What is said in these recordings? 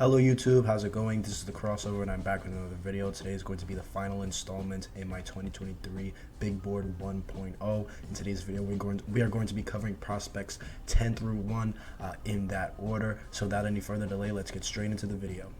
Hello YouTube, how's it going? This is the crossover and I'm back with another video. Today is going to be the final installment in my 2023 Big Board 1.0. In today's video, we are going to be covering prospects 10 through 1 in that order. So without any further delay, let's get straight into the video.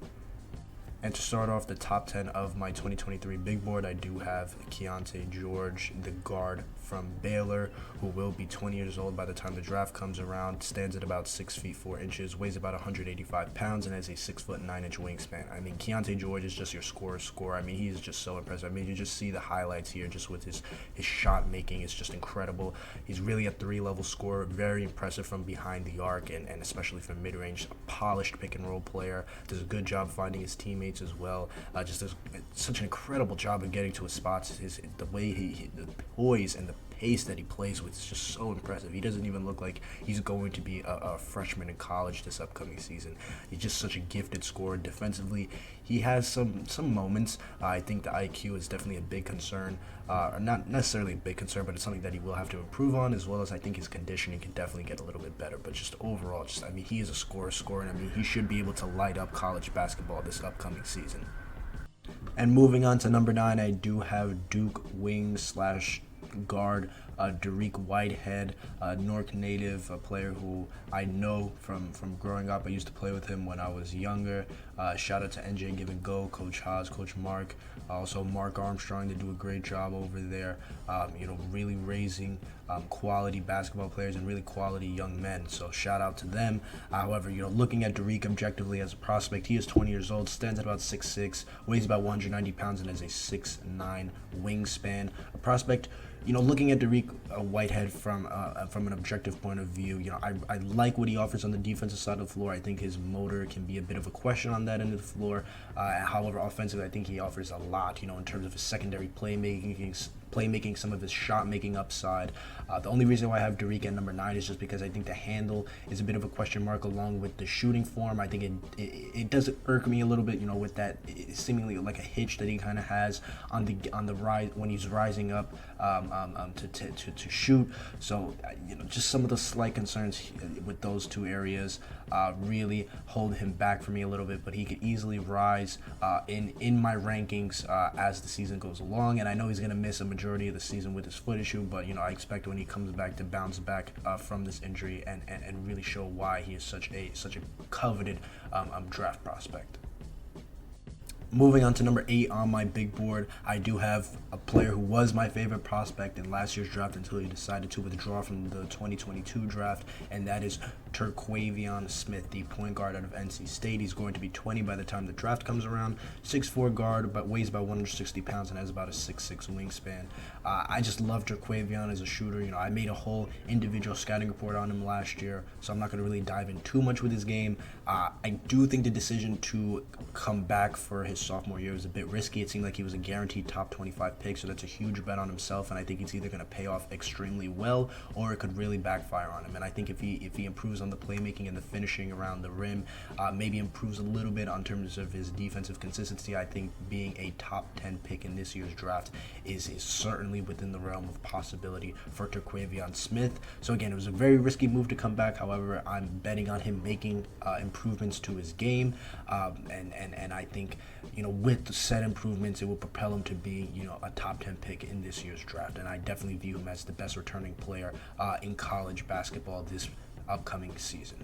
And to start off the top 10 of my 2023 Big Board, I do have KEYONTE George, the guard from Baylor, who will be 20 years old by the time the draft comes around, stands at about 6 feet 4 inches, weighs about 185 pounds, and has a 6 foot 9 inch wingspan. I mean, KEYONTE George is just your scorer. I mean, he is just so impressive. I mean, you just see the highlights here just with his shot making. It's just incredible. He's really a 3-level scorer, very impressive from behind the arc and especially from mid-range, a polished pick and roll player, does a good job finding his teammates as well. Just does such an incredible job of getting to his spots. The way the poise and the pace that he plays with is just so impressive. He doesn't even look like he's going to be a freshman in college this upcoming season. He's just such a gifted scorer. Defensively, he has some moments. I think the IQ is definitely a big concern. Not necessarily a big concern, but it's something that he will have to improve on, as well as I think his conditioning can definitely get a little bit better. But just overall, I mean, he is a scorer, and I mean, he should be able to light up college basketball this upcoming season. And moving on to number 9, I do have Duke wing slash guard DARIQ Whitehead, Newark native, a player who I know from growing up. I used to play with him when I was younger. Shout out to NJ Give and Go, Coach Haas, Coach Mark, also Mark Armstrong. They do a great job over there, really raising quality basketball players and really quality young men. So shout out to them. However, looking at DARIQ objectively as a prospect, he is 20 years old, stands at about 6'6", weighs about 190 pounds, and has a 6'9" wingspan. A prospect, looking at DARIQ Whitehead from an objective point of view, I like what he offers on the defensive side of the floor. I think his motor can be a bit of a question on that end of the floor. However, offensively, I think he offers a lot, in terms of his secondary playmaking, some of his shot-making upside. The only reason why I have DARIQ at number 9 is just because I think the handle is a bit of a question mark along with the shooting form. I think it does irk me a little bit, with that seemingly like a hitch that he kind of has on the rise when he's rising up to shoot. So just some of the slight concerns with those two areas really hold him back for me a little bit, but he could easily rise in my rankings as the season goes along. And I know he's going to miss a majority of the season with his foot issue, but I expect when he comes back to bounce back from this injury and really show why he is such a coveted draft prospect. Moving on to number 8 on my big board, I do have a player who was my favorite prospect in last year's draft until he decided to withdraw from the 2022 draft, and that is TERQUAVION Smith, the point guard out of NC State. He's going to be 20 by the time the draft comes around. 6'4" guard, but weighs about 160 pounds and has about a 6'6" wingspan. I just love TERQUAVION as a shooter. I made a whole individual scouting report on him last year, so I'm not going to really dive in too much with his game. I do think the decision to come back for his sophomore year was a bit risky. It seemed like he was a guaranteed top 25 pick, so that's a huge bet on himself, and I think it's either going to pay off extremely well or it could really backfire on him. And I think if he improves on the playmaking and the finishing around the rim, maybe improves a little bit on terms of his defensive consistency, I think being a top 10 pick in this year's draft is certainly within the realm of possibility for TERQUAVION Smith. So again, it was a very risky move to come back. However, I'm betting on him making improvements to his game, and I think with the said improvements, it will propel him to be a top 10 pick in this year's draft. And I definitely view him as the best returning player in college basketball this upcoming season.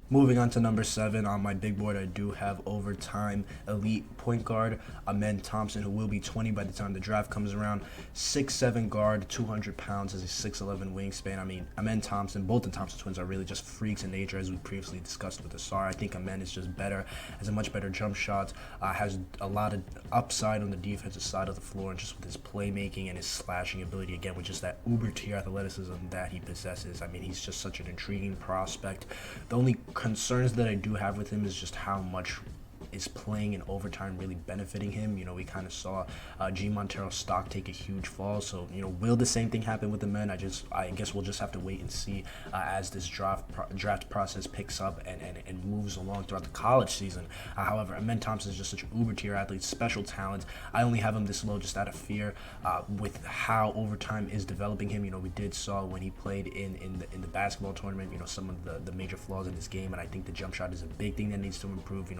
Moving on to number 7 on my big board, I do have overtime elite point guard Amen Thompson, who will be 20 by the time the draft comes around. 6'7" guard, 200 pounds, has a 6'11" wingspan. I mean, Amen Thompson, both the Thompson twins are really just freaks in nature, as we previously discussed with Asar. I think Amen is just better, has a much better jump shot, has a lot of upside on the defensive side of the floor, and just with his playmaking and his slashing ability, again, with just that uber tier athleticism that he possesses. I mean, he's just such an intriguing prospect. The only concerns that I do have with him is just how much is playing in overtime really benefiting him. We kind of saw G. Montero's stock take a huge fall. So, will the same thing happen with the men? I guess we'll just have to wait and see as this draft process picks up and moves along throughout the college season. However, Amen Thompson is just such an uber-tier athlete, special talent. I only have him this low just out of fear with how overtime is developing him. We did saw when he played in the basketball tournament, some of the major flaws in this game, and I think the jump shot is a big thing that needs to improve.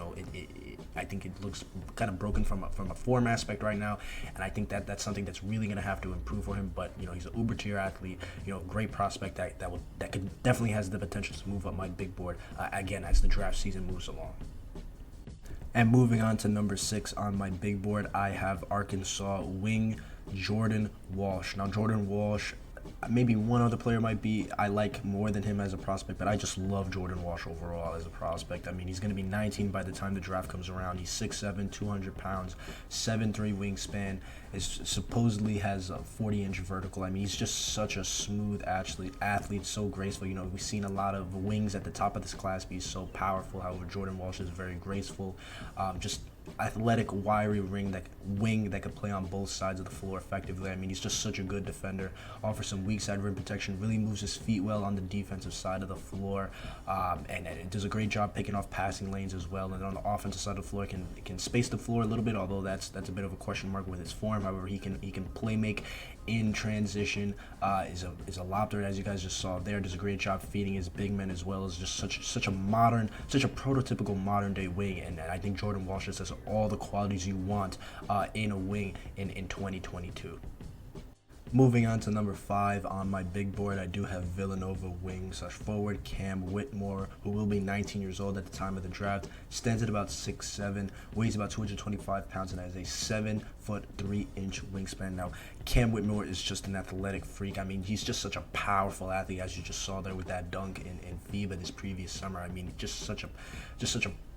I think it looks kind of broken from a form aspect right now, and I think that's something that's really going to have to improve for him. But he's an uber tier athlete, great prospect that could definitely has the potential to move up my big board again as the draft season moves along. And moving on to number 6 on my big board, I have Arkansas wing Jordan Walsh. Now, Jordan Walsh, maybe one other player I like more than him as a prospect, but I just love Jordan Walsh overall as a prospect. I mean, he's going to be 19 by the time the draft comes around. He's 6'7", 200 pounds, 7'3" wingspan. Supposedly has a 40-inch vertical. I mean, he's just such a smooth athlete, so graceful. We've seen a lot of wings at the top of this class be so powerful. However, Jordan Walsh is very graceful. Just athletic, wiry wing that could play on both sides of the floor effectively. I mean, he's just such a good defender. Offers some weak side rim protection. Really moves his feet well on the defensive side of the floor, and it does a great job picking off passing lanes as well. And on the offensive side of the floor, can space the floor a little bit. Although that's a bit of a question mark with his form. However, he can play make in transition. Is a lob threat, as you guys just saw there. Does a great job feeding his big men as well as just such a prototypical modern day wing. And I think Jordan Walsh just has all the qualities you want in a wing in 2022. Moving on to number 5 on my big board, I do have Villanova wing/forward Cam Whitmore, who will be 19 years old at the time of the draft. Stands at about 6'7", weighs about 225 pounds, and has a 7'3" wingspan. Now, Cam Whitmore is just an athletic freak. I mean, he's just such a powerful athlete, as you just saw there with that dunk in FIBA this previous summer. I mean, just such a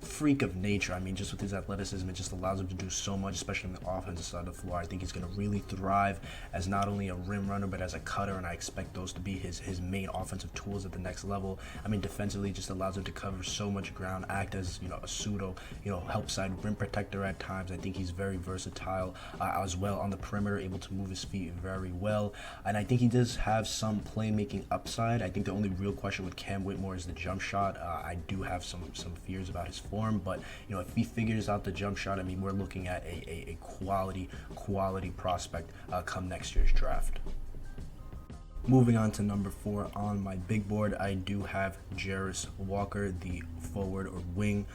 freak of nature. I mean, just with his athleticism, it just allows him to do so much, especially on the offensive side of the floor. I think he's going to really thrive as not only a rim runner, but as a cutter, and I expect those to be his main offensive tools at the next level. I mean, defensively, just allows him to cover so much ground, act as, a pseudo, help side rim protector at times. I think he's very versatile as well on the perimeter, able to move his feet very well, and I think he does have some playmaking upside. I think the only real question with Cam Whitmore is the jump shot. I do have some fears about his form, but if he figures out the jump shot, I mean, we're looking at a quality prospect come next year's draft. Moving on to number 4 on my big board, I do have JERACE Walker, the forward or wing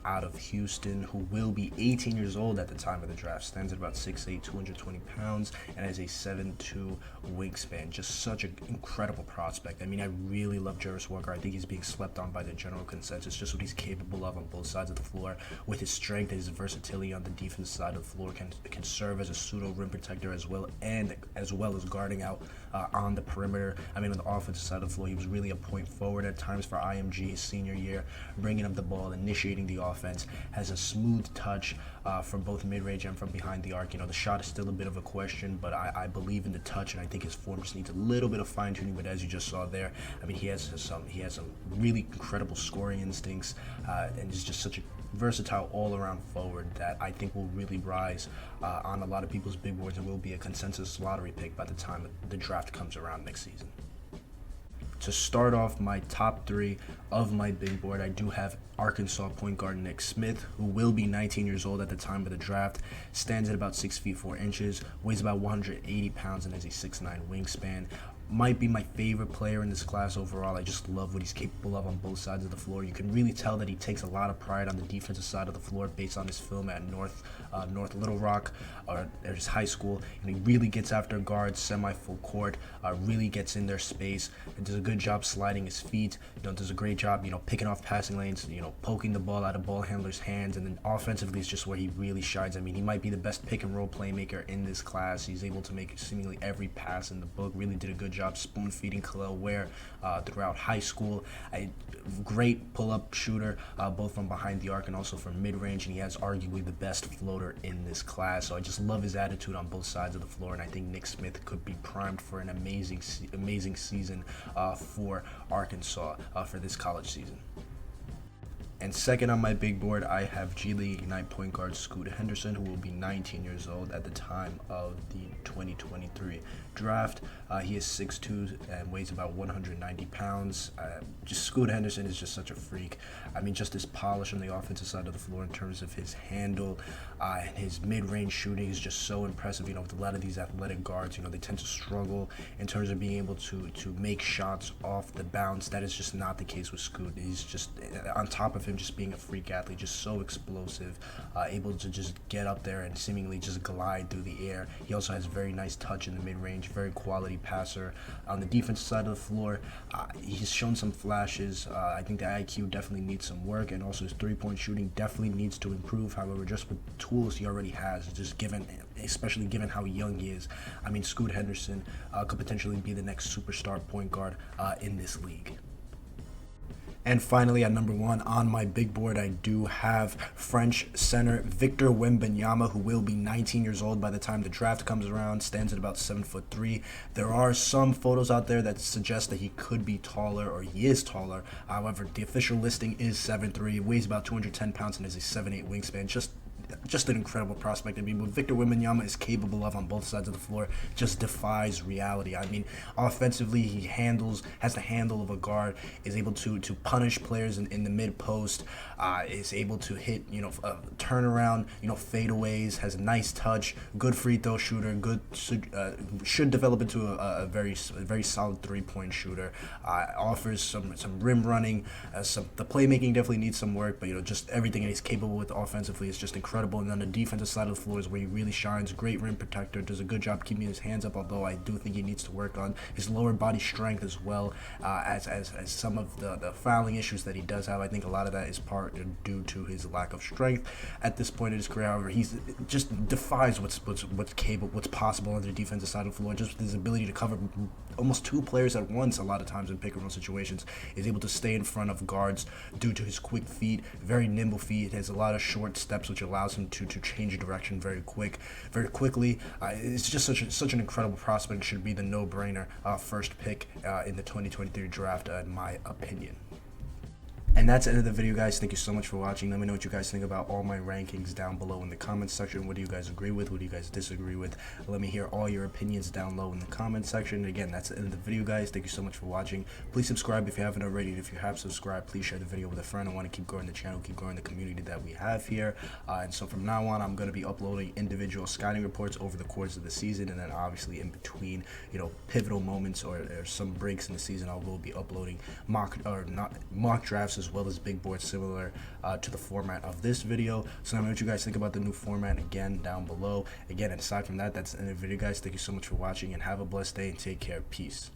out of Houston, who will be 18 years old at the time of the draft. Stands at about 6'8", 220 pounds, and has a 7'2" wingspan. Just such an incredible prospect. I mean, I really love JERACE Walker. I think he's being slept on by the general consensus, just what he's capable of on both sides of the floor. With his strength and his versatility on the defense side of the floor, can serve as a pseudo rim protector as well as guarding out on the perimeter. I mean, on the offensive side of the floor, he was really a point forward at times for IMG his senior year, bringing up the ball, initiating the offense, has a smooth touch from both mid-range and from behind the arc. The shot is still a bit of a question, but I believe in the touch, and I think his form just needs a little bit of fine-tuning. But as you just saw there, I mean, he has some really incredible scoring instincts, and is just such a versatile all-around forward that I think will really rise on a lot of people's big boards and will be a consensus lottery pick by the time the draft comes around next season. To start off my top 3 of my big board, I do have Arkansas point guard Nick Smith, who will be 19 years old at the time of the draft. Stands at about 6 feet 4 inches, weighs about 180 pounds, and has a 6'9" wingspan. Might be my favorite player in this class overall. I just love what he's capable of on both sides of the floor. You can really tell that he takes a lot of pride on the defensive side of the floor based on his film at North Little Rock or his high school. And he really gets after guards semi-full court, really gets in their space, and does a good job sliding his feet. Does a great job, picking off passing lanes, poking the ball out of ball handlers' hands. And then offensively is just where he really shines. I mean, he might be the best pick and roll playmaker in this class. He's able to make seemingly every pass in the book. Really did a good job spoon feeding Khalil Ware throughout high school. A great pull-up shooter, both from behind the arc and also from mid-range, and he has arguably the best floater in this class. So I just love his attitude on both sides of the floor, and I think Nick Smith could be primed for an amazing season for Arkansas for this college season. And second on my big board, I have G League Ignite point guard Scoot Henderson, who will be 19 years old at the time of the 2023 draft. He is 6'2" and weighs about 190 pounds. Just Scoot Henderson is just such a freak. I mean, just his polish on the offensive side of the floor in terms of his handle, his mid-range shooting is just so impressive. You know, with a lot of these athletic guards, you know, they tend to struggle in terms of being able to make shots off the bounce. That is just not the case with Scoot. He's just, on top of him just being a freak athlete, just so explosive, able to just get up there and seemingly just glide through the air. He also has very nice touch in the mid-range, very quality passer. On the defensive side of the floor, he's shown some flashes. I think the IQ definitely needs some work, and also his three-point shooting definitely needs to improve. However, just with the tools he already has, especially given how young he is, I mean, Scoot Henderson could potentially be the next superstar point guard in this league. And finally, at number 1 on my big board, I do have French center Victor Wembanyama, who will be 19 years old by the time the draft comes around, stands at about 7'3". There are some photos out there that suggest that he could be taller, or he is taller. However, the official listing is 7'3", weighs about 210 pounds, and is a 7'8" wingspan. Just an incredible prospect. I mean, what Victor Wembanyama is capable of on both sides of the floor just defies reality. I mean, offensively, he has the handle of a guard, is able to punish players in the mid post, is able to hit, you know, turnaround, you know, fadeaways, has a nice touch, good free throw shooter, should develop into a very solid three-point shooter. Offers some rim running, the playmaking definitely needs some work, but you know, just everything he's capable with offensively is just incredible. And on the defensive side of the floor is where he really shines. Great rim protector, does a good job keeping his hands up, although I do think he needs to work on his lower body strength as well, as some of the fouling issues that he does have. I think a lot of that is part due to his lack of strength at this point in his career. However, he's just defies what's possible on the defensive side of the floor. Just with his ability to cover almost 2 players at once a lot of times in pick and roll situations, is able to stay in front of guards due to his quick feet, very nimble feet. He has a lot of short steps, which allows him to change direction very quickly. It's just such an incredible prospect. Should be the no-brainer first pick in the 2023 draft, in my opinion. And that's the end of the video, guys. Thank you so much for watching. Let me know what you guys think about all my rankings down below in the comments section. What do you guys agree with? What do you guys disagree with? Let me hear all your opinions down low in the comments section. And again, that's the end of the video, guys. Thank you so much for watching. Please subscribe if you haven't already. And if you have subscribed, please share the video with a friend. I want to keep growing the channel, keep growing the community that we have here. And so from now on, I'm going to be uploading individual scouting reports over the course of the season. And then obviously in between, you know, pivotal moments or some breaks in the season, I will be uploading mock drafts as well as big boards similar to the format of this video. So let me know what you guys think about the new format again down below. Again, aside from that, that's the end of the video, guys. Thank you so much for watching and have a blessed day and take care. Peace.